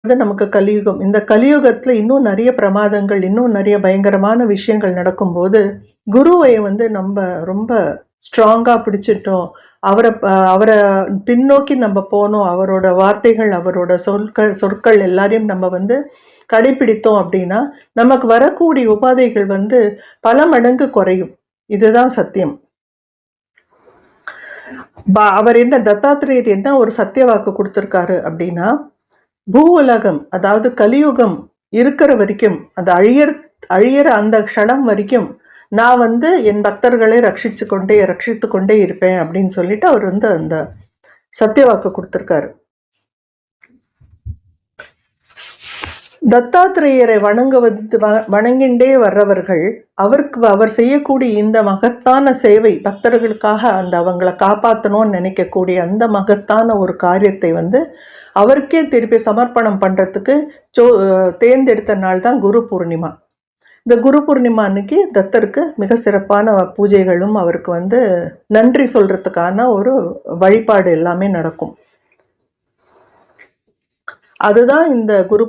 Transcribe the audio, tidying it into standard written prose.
நமக்கு கலியுகம். இந்த கலியுகத்துல இன்னும் நெறைய பிரமாதங்கள், இன்னும் நெறைய பயங்கரமான விஷயங்கள் நடக்கும்போது, குருவை நம்ப ரொம்ப ஸ்ட்ராங்கா பிடிச்சிட்டோம். அவர பின்னோக்கி நம்ப போனோம். அவரோட வார்த்தைகள், அவரோட சொற்கள் எல்லாரையும் நம்ம கடைப்பிடித்தோம் அப்படின்னா, நமக்கு வரக்கூடிய உபாதைகள் பல மடங்கு குறையும். இதுதான் சத்தியம். அவர் என்ன தத்தாத்திரேயர் என்ன ஒரு சத்திய வாக்கு குடுத்திருக்காரு அப்படின்னா, பூ உலகம் அதாவது கலியுகம் இருக்கிற வரைக்கும், அது அழியற அந்த க்ஷணம் வரைக்கும், நான் என் பக்தர்களை ரட்சித்துக் கொண்டே இருப்பேன் அப்படின்னு சொல்லிட்டு அவர் அந்த சத்திய வாக்கு குடுத்திருக்காரு. தத்தாத்திரேயரை வணங்கிண்டே வர்றவர்கள் அவர் செய்யக்கூடிய இந்த மகத்தான சேவை, பக்தர்களுக்காக அவங்கள காப்பாற்றணும்னு நினைக்கக்கூடிய அந்த மகத்தான ஒரு காரியத்தை அவருக்கே திருப்பி சமர்ப்பணம் பண்றதுக்கு தேர்ந்தெடுத்த நாள் தான் குரு பூர்ணிமா. இந்த குரு பூர்ணிமா அன்னைக்கு தத்தருக்கு மிக சிறப்பான பூஜைகளும் அவருக்கு நன்றி சொல்றதுக்கான ஒரு வழிபாடு எல்லாமே நடக்கும். அதுதான் இந்த குரு